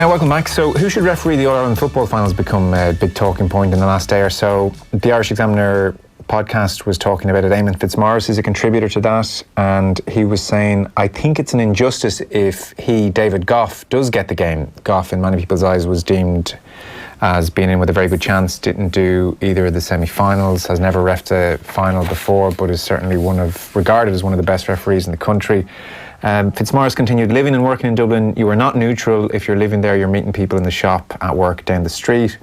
Welcome back. So who should referee the All-Ireland football finals become a big talking point in the last day or so. The Irish Examiner podcast was talking about it. Eamon Fitzmaurice is a contributor to that, and he was saying, I think it's an injustice if David Gough, does get the game. Gough, in many people's eyes, was deemed as being in with a very good chance, didn't do either of the semi-finals, has never reffed a final before, but is certainly regarded as one of the best referees in the country. Fitzmaurice continued, living and working in Dublin, you are not neutral. If you're living there, you're meeting people in the shop, at work, down the street.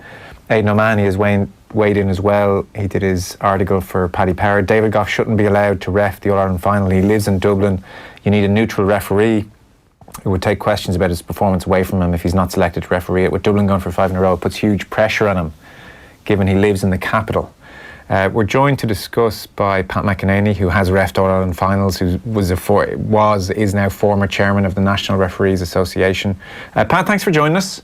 Aidan O'Mahony has weighed in as well. He did his article for Paddy Power. David Gough shouldn't be allowed to ref the All-Ireland final. He lives in Dublin. You need a neutral referee. It would take questions about his performance away from him if he's not selected to referee it. With Dublin going for 5 in a row, it puts huge pressure on him, given he lives in the capital. We're joined to discuss by Pat McEnaney, who has reffed All-Ireland finals, who is now former chairman of the National Referees Association. Pat, thanks for joining us.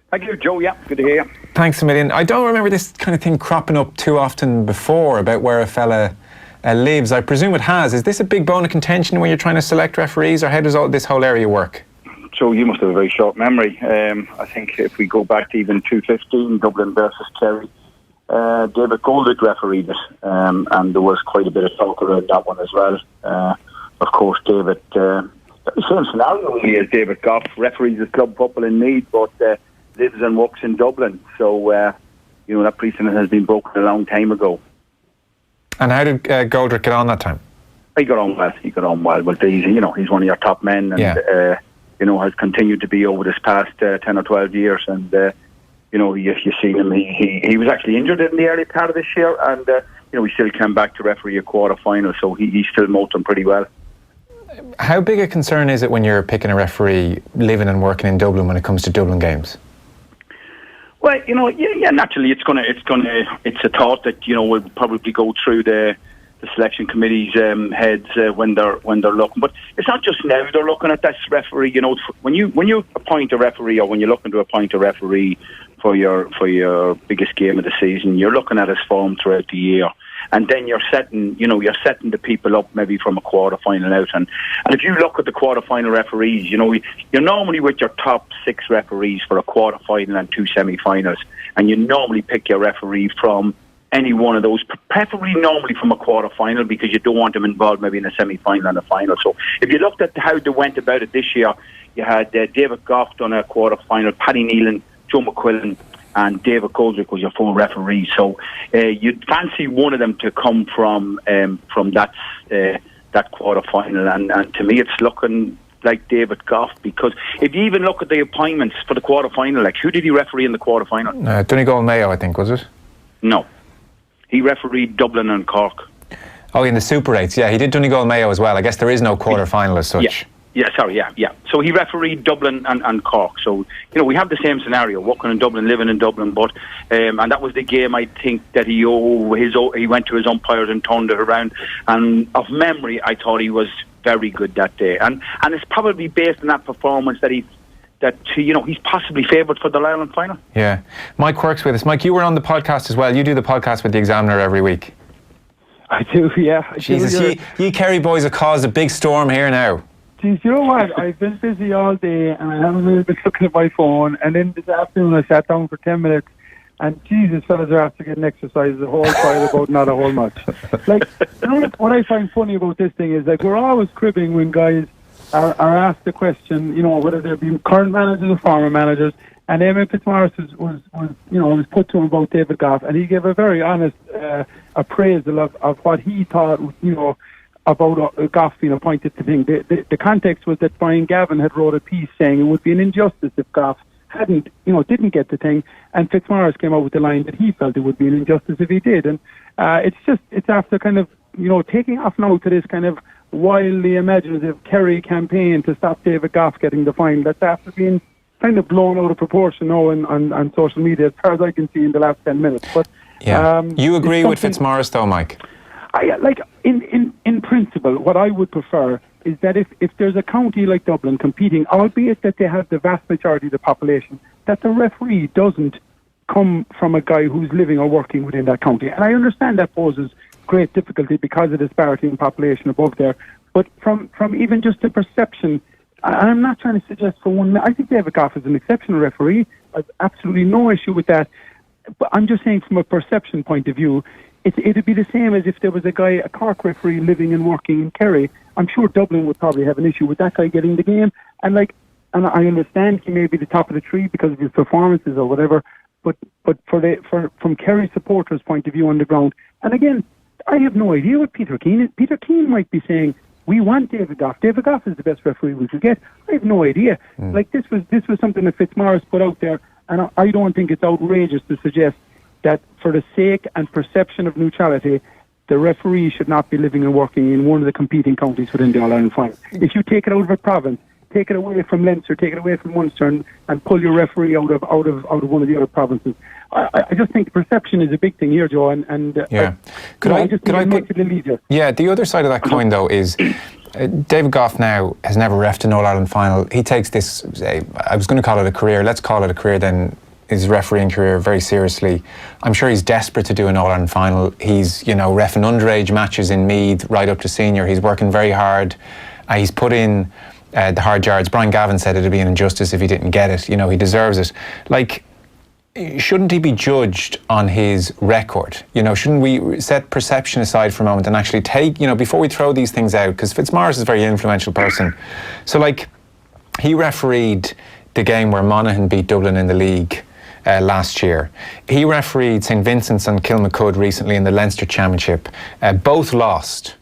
Thank you, Joe. Yeah, good to hear you. Thanks a million. I don't remember this kind of thing cropping up too often before about where a fella lives. I presume it has. Is this a big bone of contention when you're trying to select referees, or how does this whole area work? So you must have a very short memory. I think if we go back to even 2015, Dublin versus Kerry, David Gough refereed it, and there was quite a bit of talk around that one as well. Of course, David, same scenario really as David Gough, referees his club football in Meath, but lives and works in Dublin. So, that precedent has been broken a long time ago. And how did Gough get on that time? He got on well. But he's one of your top men, and has continued to be over this past 10 or 12 years, and. You've seen him. He was actually injured in the early part of this year, and he still came back to referee a quarter final, so he's still motoring pretty well. How big a concern is it when you're picking a referee living and working in Dublin when it comes to Dublin games? Well, naturally it's a thought that will probably go through the selection committee's heads when they're looking. But it's not just now they're looking at this referee. When you appoint a referee, or when you're looking to appoint a referee for your biggest game of the season, you're looking at his form throughout the year, and then you're setting the people up maybe from a quarter final out. And if you look at the quarter final referees, you're normally with your top 6 referees for a quarter final and 2 semi-finals, and you normally pick your referee from any one of those, preferably normally from a quarter final, because you don't want them involved maybe in a semi-final and a final. So if you looked at how they went about it this year, you had David Gough done a quarter final, Paddy Nealon, Joe McQuillan, and David Gough was your 4 referees. So you'd fancy one of them to come from that quarter final, and to me it's looking like David Gough, because if you even look at the appointments for the quarter final, like who did he referee in the quarter final? Donegal Mayo, I think, was it? No. He refereed Dublin and Cork. Oh, in the Super 8s, yeah. He did Donegal Mayo as well. I guess there is no quarter-final as such. Yeah. So he refereed Dublin and Cork. So, we have the same scenario, working in Dublin, living in Dublin, but and that was the game, I think, that he went to his umpires and turned it around. And of memory, I thought he was very good that day. And it's probably based on that performance that he's possibly favoured for the Ireland final. Yeah. Mike Quirke's with us. Mike, you were on the podcast as well. You do the podcast with the Examiner every week. I do, yeah. Jesus, you Kerry boys have caused a big storm here now. Geez, you know what? I've been busy all day, and I haven't really been looking at my phone. And then this afternoon I sat down for 10 minutes, and Jesus, fellas are after getting exercise the whole while about not a whole much. What I find funny about this thing is, we're always cribbing when guys are asked the question, whether they be current managers or former managers, and Eamon Fitzmaurice was put to him about David Gough, and he gave a very honest appraisal of what he thought, about Gough being appointed to thing. The context was that Brian Gavin had wrote a piece saying it would be an injustice if Gough didn't get the thing, and Fitzmaurice came out with the line that he felt it would be an injustice if he did. And it's after kind of taking off now to this kind of wildly imaginative Kerry campaign to stop David Gough getting the fine. That's after being kind of blown out of proportion now on social media, as far as I can see in the last 10 minutes. But you agree with Fitzmaurice though, Mike? In principle, what I would prefer is that if there's a county like Dublin competing, albeit that they have the vast majority of the population, that the referee doesn't come from a guy who's living or working within that county. And I understand that poses great difficulty because of the disparity in population above there. But from even just the perception I'm not trying to suggest for one minute. I think David Gough is an exceptional referee. I've absolutely no issue with that. But I'm just saying from a perception point of view, it'd be the same as if there was a Cork referee living and working in Kerry. I'm sure Dublin would probably have an issue with that guy getting the game. And I understand he may be the top of the tree because of his performances or whatever. But from Kerry supporters' point of view on the ground, and again, I have no idea what Peter Keane is. Peter Keane might be saying, we want David Gough. David Gough is the best referee we could get. I have no idea. This was something that Fitzmaurice put out there, and I don't think it's outrageous to suggest that for the sake and perception of neutrality, the referee should not be living and working in one of the competing counties within the All-Ireland final. If you take it out of a province, take it away from Leinster, take it away from Munster, and pull your referee out of one of the other provinces. I just think perception is a big thing here, Joe, and could I make it a little easier. Yeah, the other side of that coin though is David Gough now has never refed an All-Ireland final. He takes this, I was going to call it a career, let's call it a career then, his refereeing career very seriously. I'm sure he's desperate to do an All-Ireland final. He's, reffing underage matches in Meath right up to senior. He's working very hard. He's put in the hard yards. Brian Gavin said it'd be an injustice if he didn't get it. He deserves it. Shouldn't he be judged on his record? Shouldn't we set perception aside for a moment and actually take, before we throw these things out, because Fitzmaurice is a very influential person. So, he refereed the game where Monaghan beat Dublin in the league last year. He refereed St Vincent's and Kilmacud recently in the Leinster Championship. Both lost.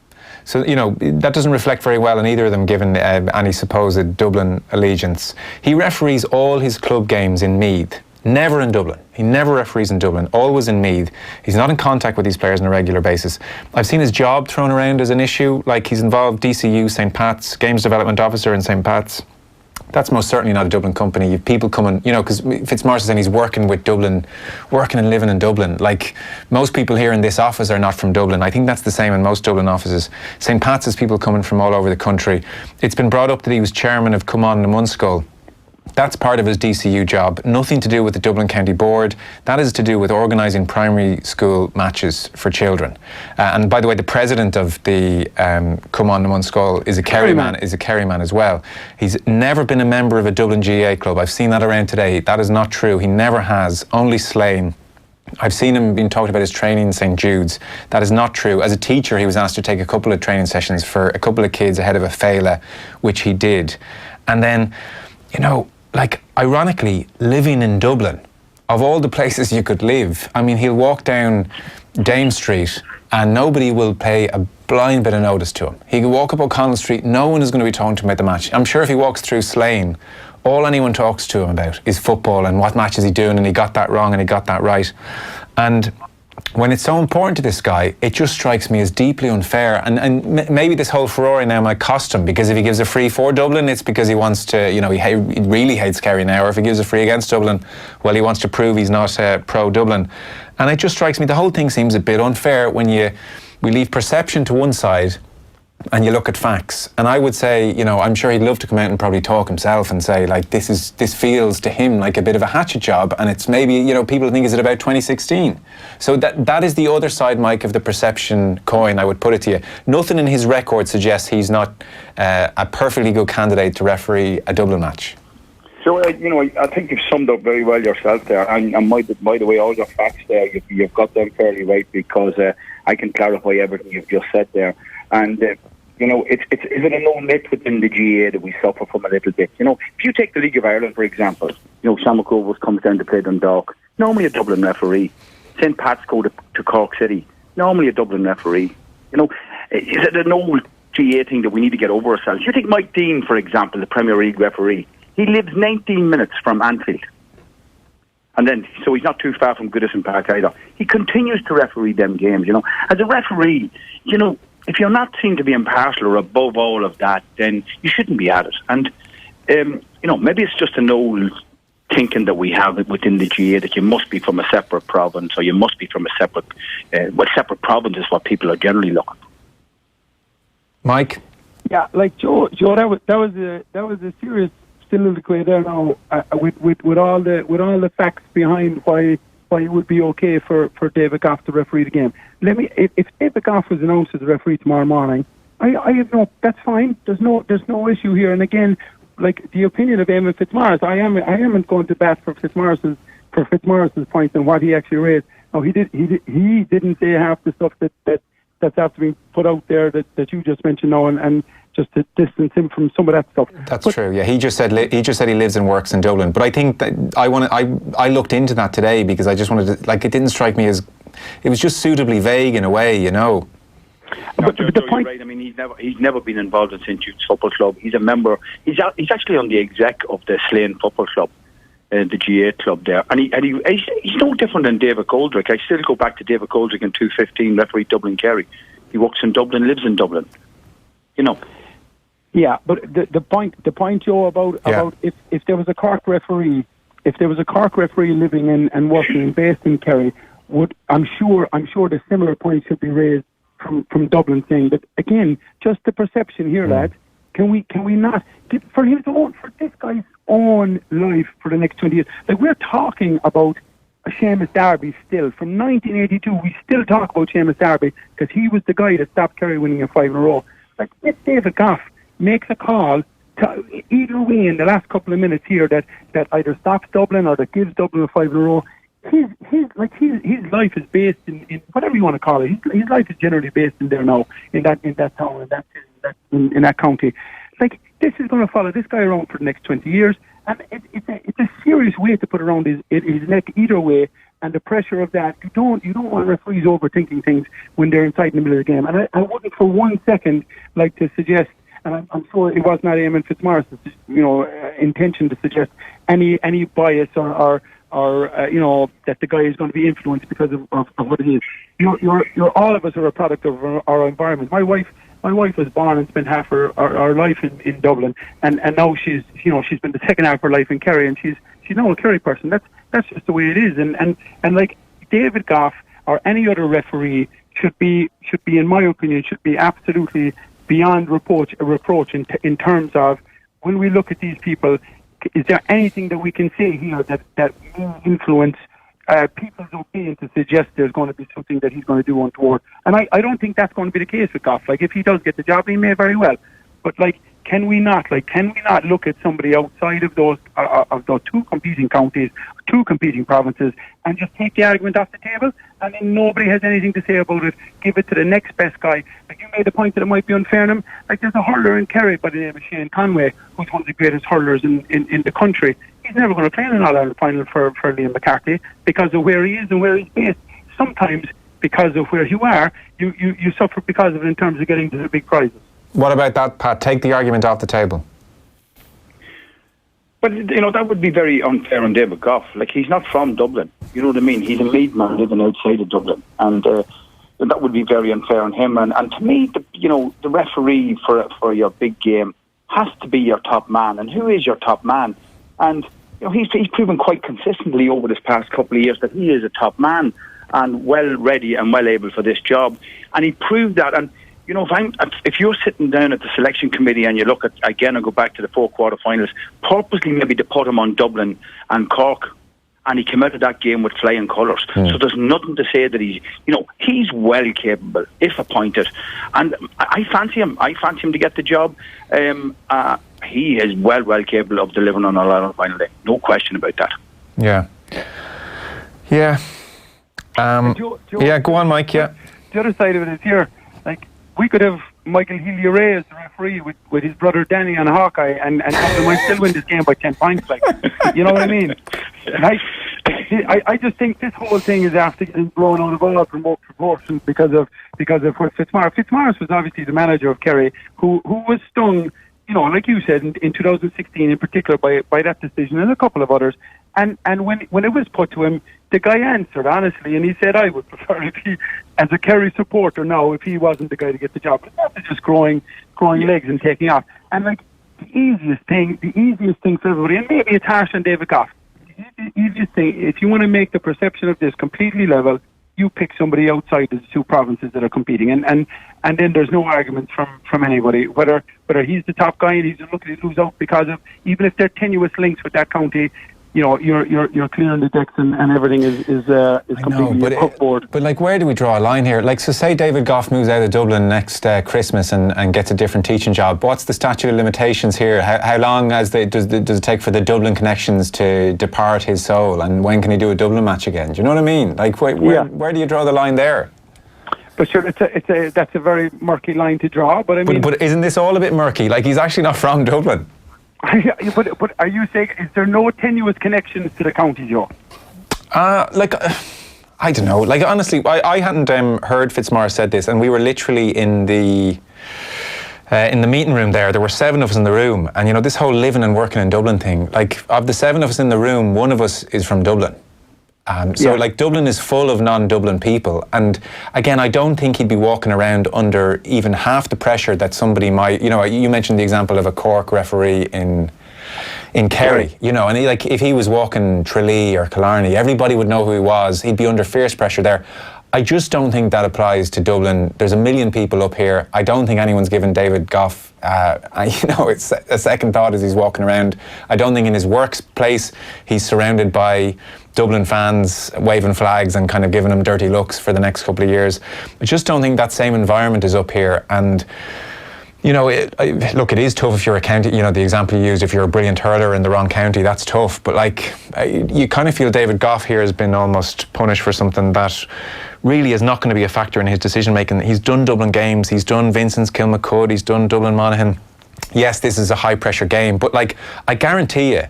So, that doesn't reflect very well on either of them, given any supposed Dublin allegiance. He referees all his club games in Meath, never in Dublin. He never referees in Dublin, always in Meath. He's not in contact with these players on a regular basis. I've seen his job thrown around as an issue, he's involved DCU, St Pat's, Games Development Officer in St Pat's. That's most certainly not a Dublin company. You have people coming, because Fitzmaurice is saying he's working with Dublin, working and living in Dublin. Most people here in this office are not from Dublin. I think that's the same in most Dublin offices. St Pat's is people coming from all over the country. It's been brought up that he was chairman of Cumann na Munscoil. That's part of his DCU job. Nothing to do with the Dublin County Board. That is to do with organising primary school matches for children. And by the way, the president of the Cumann na Munscoil is a Kerry man as well. He's never been a member of a Dublin GAA club. I've seen that around today. That is not true. He never has. Only Slane. I've seen him being talked about his training in St Jude's. That is not true. As a teacher, he was asked to take a couple of training sessions for a couple of kids ahead of a Féile, which he did. And then, ironically, living in Dublin, of all the places you could live, he'll walk down Dame Street and nobody will pay a blind bit of notice to him. He could walk up O'Connell Street, no one is going to be talking to him about the match. I'm sure if he walks through Slane, all anyone talks to him about is football and what match is he doing, and he got that wrong and he got that right. And when it's so important to this guy, it just strikes me as deeply unfair. And maybe this whole furore now might cost him, because if he gives a free for Dublin, it's because he wants to, he really hates Kerry now. Or if he gives a free against Dublin, well, he wants to prove he's not pro-Dublin. And it just strikes me, the whole thing seems a bit unfair when we leave perception to one side and you look at facts. And I would say, I'm sure he'd love to come out and probably talk himself and say, this feels to him like a bit of a hatchet job, and it's maybe, people think, is it about 2016? So that is the other side, Mike, of the perception coin, I would put it to you. Nothing in his record suggests he's not a perfectly good candidate to referee a Dublin match. So, I think you've summed up very well yourself there. And by the way, all your facts there, you've got them fairly right, because I can clarify everything you've just said there. And, is it a known myth within the GAA that we suffer from a little bit? If you take the League of Ireland, for example, Sam McCovers comes down to play Dundalk, normally a Dublin referee. St Pat's go to Cork City, normally a Dublin referee. Is it an old GAA thing that we need to get over ourselves? You take Mike Dean, for example, the Premier League referee. He lives 19 minutes from Anfield. And then, so he's not too far from Goodison Park either. He continues to referee them games, As a referee, if you're not seen to be impartial or above all of that, then you shouldn't be at it. And, maybe it's just an old thinking that we have within the GAA that you must be from a separate province, or you must be from a separate, separate province is what people are generally looking for. Mike? Yeah, Joe, that was a serious soliloquy there now, with all the facts behind why it would be okay for David Gough to referee the game. If David Gough was announced as a referee tomorrow morning, I have that's fine. There's no issue here. And again, like the opinion of Eamon Fitzmaurice, I am going to bat for Fitzmaurice's points and what he actually raised. No, he didn't say half the stuff that's after being put out there that you just mentioned now, and just to distance him from some of that stuff. That's true. Yeah, he just said he lives and works in Dublin. But I think that I looked into that today because I just wanted to, like, it didn't strike me as, it was just suitably vague in a way, you know. But the point, right. I mean, he's never been involved in St. Jude's Football Club. He's a member. He's actually on the exec of the Slane Football Club, the GAA club there. And he's no different than David Goldrick. I still go back to David Goldrick in 2015, referee Dublin Kerry. He works in Dublin, lives in Dublin. You know. Yeah, but the point, Joe, about if there was a Cork referee, living in and working based in Kerry, I'm sure the similar point should be raised from Dublin, saying that again, just the perception here, lads. Can we not for this guy's own life for the next 20 years? Like, we're talking about Seamus Darby still from 1982. We still talk about Seamus Darby because he was the guy that stopped Kerry winning 5 in a row. Like, if David Gough makes a call to either way in the last couple of minutes here that either stops Dublin or that gives Dublin 5 in a row, his life is based in whatever you want to call it. His life is generally based in there now, in that town, in that county. Like, this is going to follow this guy around for the next 20 years, and it's a serious way to put around his neck either way. And the pressure of that, you don't want referees overthinking things when they're inside in the middle of the game. And I wouldn't for 1 second like to suggest, and I'm sure it was not Eamon Fitzmaurice's intention to suggest any bias or that the guy is going to be influenced because of what it is. You're all of us are a product of our environment. My wife was born and spent half her life in Dublin, and now she's been the second half of her life in Kerry, and she's now a Kerry person. That's just the way it is. And like David Gough or any other referee should be in my opinion absolutely beyond reproach in terms of, when we look at these people, is there anything that we can say here that may influence people's opinion to suggest there's going to be something that he's going to do untoward? And I don't think that's going to be the case with Gough. Like, if he does get the job, he may very well. But like, can we not look at somebody outside of those two competing counties, two competing provinces, and just take the argument off the table, and then nobody has anything to say about it? Give it to the next best guy. Like, you made the point that it might be unfair in him. Like, there's a hurler in Kerry by the name of Shane Conway, who's one of the greatest hurlers in the country. He's never going to play in an All-Ireland final for Liam McCarthy because of where he is and where he's based. Sometimes, because of where you are, you suffer because of it in terms of getting to the big prizes. What about that, Pat? Take the argument off the table. But, that would be very unfair on David Gough. Like, he's not from Dublin. You know what I mean? He's a Meath man living outside of Dublin. And that would be very unfair on him. And to me, the referee for your big game has to be your top man. And who is your top man? And, he's proven quite consistently over this past couple of years that he is a top man and well ready and well able for this job. And he proved that. And, if you're sitting down at the selection committee and you look at, again, I go back to the 4 quarter-finals, purposely maybe to put him on Dublin and Cork, and he came out of that game with flying colours. So there's nothing to say that he's well capable, if appointed. And I fancy him. I fancy him to get the job. He is well capable of delivering on All Ireland final day. No question about that. Yeah. Yeah. Joe, yeah, go on, Mike, yeah. The other side of it is here, like, we could have Michael Healy-Rae as the referee with his brother Danny on Hawkeye, and Dublin might still win this game by 10 points. Like, you know what I mean? Like, I just think this whole thing is after getting blown out of all proportions because of what Fitzmaurice was obviously the manager of Kerry, who was stung, like you said, in 2016 in particular by that decision and a couple of others. And when it was put to him, the guy answered honestly, and he said, I would prefer if he, as a Kerry supporter now, if he wasn't the guy to get the job. But that's just growing legs and taking off. And like, the easiest thing for everybody, and maybe it's harsh on David Gough, the easiest thing, if you want to make the perception of this completely level, you pick somebody outside the two provinces that are competing, and then there's no arguments from anybody, whether he's the top guy and he's looking to lose out because of, even if they're tenuous links with that county, you're clearing the decks and everything is completely cupboard. But like, where do we draw a line here? Like, so say David Gough moves out of Dublin next Christmas and gets a different teaching job. What's the statute of limitations here? How long does it take for the Dublin connections to depart his soul? And when can he do a Dublin match again? Do you know what I mean? Like, where do you draw the line there? But sure, that's a very murky line to draw. But I mean, but isn't this all a bit murky? Like, he's actually not from Dublin. But are you saying, is there no tenuous connections to the county, Joe? I don't know. Like, honestly, I hadn't heard Fitzmaurice said this, and we were literally in the meeting room there. There were 7 of us in the room, and this whole living and working in Dublin thing. Like, of the 7 of us in the room, 1 of us is from Dublin. Like, Dublin is full of non-Dublin people, and again, I don't think he'd be walking around under even half the pressure that somebody might. You mentioned the example of a Cork referee in Kerry, and if he was walking Tralee or Killarney, everybody would know who he was. He'd be under fierce pressure there. I just don't think that applies to Dublin. There's a million people up here. I don't think anyone's given David Gough, it's a second thought as he's walking around. I don't think in his workplace he's surrounded by Dublin fans waving flags and kind of giving him dirty looks for the next couple of years. I just don't think that same environment is up here. And look, it is tough if you're a county, the example you used, if you're a brilliant hurler in the wrong county, that's tough. But like, you kind of feel David Gough here has been almost punished for something that really is not going to be a factor in his decision making. He's done Dublin games, he's done Vincent's Kilmacud, he's done Dublin Monaghan. Yes, this is a high pressure game, but like, I guarantee you,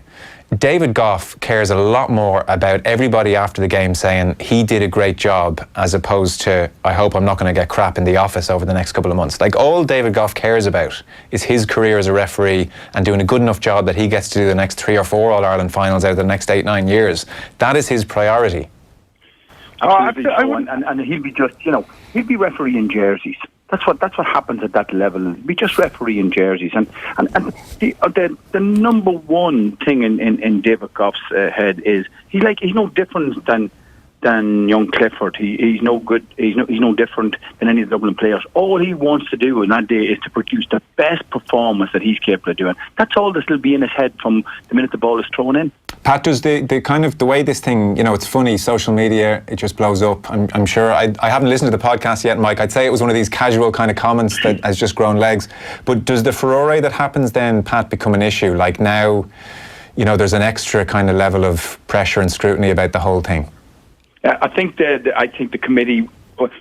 David Gough cares a lot more about everybody after the game saying he did a great job, as opposed to, I hope I'm not going to get crap in the office over the next couple of months. Like, all David Gough cares about is his career as a referee and doing a good enough job that he gets to do the next 3 or 4 All-Ireland finals out of the next 8-9 years. That is his priority. Absolutely, and he'll be just, he'll be refereeing jerseys. That's what happens at that level. We just referee in jerseys, and the number one thing in David Gough's head is he's no different than young Clifford. He's no good. He's no different than any of the Dublin players. All he wants to do on that day is to produce the best performance that he's capable of doing. That's all that'll be in his head from the minute the ball is thrown in. Pat, does the kind of the way this thing, it's funny, social media, it just blows up. I'm sure, I haven't listened to the podcast yet, Mike. I'd say it was one of these casual kind of comments that has just grown legs. But does the furore that happens then, Pat, become an issue? Like, now, there's an extra kind of level of pressure and scrutiny about the whole thing. I think the committee,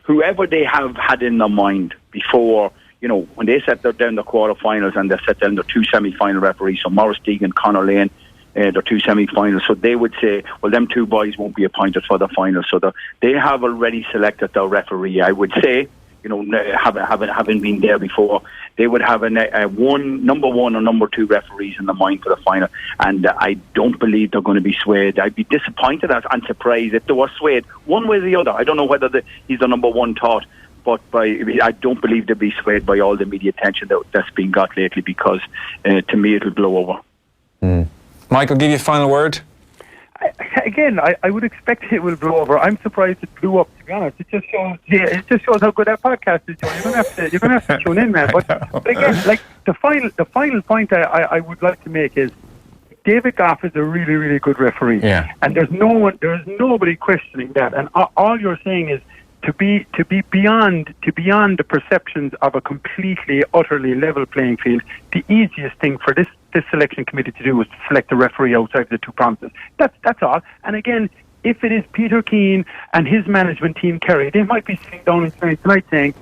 whoever they have had in their mind before, when they set down the quarterfinals and they set down the 2 semi-final referees, so Maurice Deegan and Conor Lane, their 2 semi-finals, so they would say, well, them 2 boys won't be appointed for the final, so they have already selected their referee. I would say, having been there before, they would have number 1 or number 2 referees in the mind for the final, and I don't believe they're going to be swayed. I'd be disappointed and surprised if they were swayed one way or the other. I don't know whether he's the number 1 thought, but I don't believe they'll be swayed by all the media attention that's been got lately, because to me it'll blow over. Mike, I'll give you a final word. I would expect it will blow over. I'm surprised it blew up, to be honest. It just shows how good that podcast is, Joe. You're gonna have to tune in, man. But again, like, the final point I would like to make is David Gough is a really, really good referee. Yeah. And there's nobody questioning that. And all you're saying is to be beyond the perceptions of a completely, utterly level playing field. The easiest thing for this selection committee to do is to select a referee outside the 2 provinces. That's all. And again, if it is Peter Keane and his management team, Kerry, they might be sitting down in tonight saying,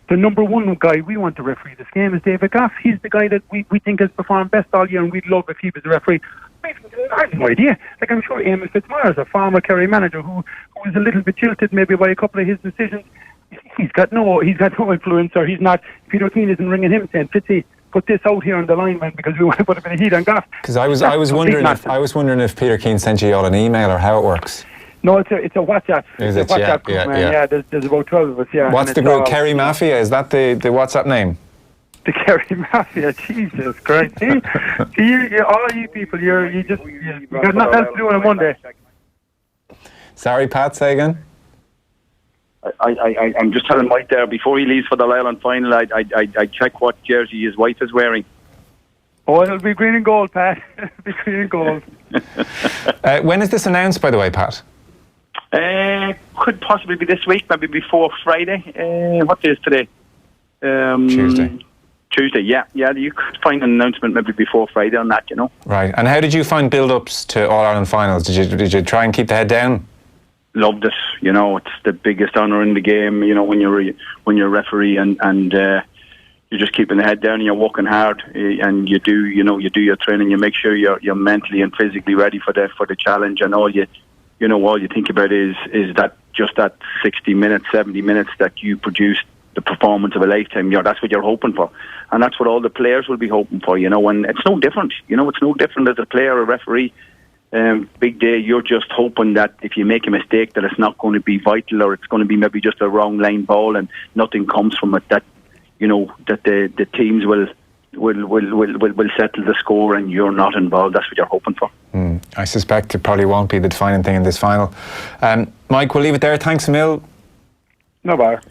the number 1 guy we want to referee this game is David Gough. He's the guy that we think has performed best all year, and we'd love if he was the referee. I have no idea. Like, I'm sure Eamon Fitzmaurice, a former Kerry manager who was a little bit jilted maybe by a couple of his decisions, he's got no influence, or he's not. Peter Keane isn't ringing him saying, Fitzy, put this out here on the line, man, because we want to put a bit of heat on Gough. Because I was wondering if Peter Keane sent you all an email or how it works. No, it's a WhatsApp. Is it's it? A WhatsApp group, man. Yeah, there's about 12 of us. Yeah. What's the group? Kerry Mafia? Is that the WhatsApp name? The Kerry Mafia. Jesus Christ! See, all you people, you got nothing else to do on a Monday. Sorry, Pat. Say again. I'm just telling Mike there, before he leaves for the All-Ireland final, I check what jersey his wife is wearing. Oh, it'll be green and gold, Pat. It'll be green and gold. When is this announced, by the way, Pat? Could possibly be this week, maybe before Friday. What day is today? Tuesday, yeah. You could find an announcement maybe before Friday on that, you know. Right. And how did you find build-ups to All-Ireland finals? Did you try and keep the head down? Loved it. You know, it's the biggest honour in the game. You know, when you're a referee and you're just keeping the head down and you're working hard and you do your training. You make sure you're mentally and physically ready for the challenge, and all you think about is that just that 60 minutes, 70 minutes that you produce the performance of a lifetime. That's what you're hoping for, and that's what all the players will be hoping for. And it's no different. It's no different as a player or a referee. Big day, you're just hoping that if you make a mistake that it's not going to be vital, or it's going to be maybe just a wrong line ball and nothing comes from it. That the teams will settle the score and you're not involved. That's what you're hoping for. I suspect it probably won't be the defining thing in this final. Mike, we'll leave it there. Thanks a mil. No bother.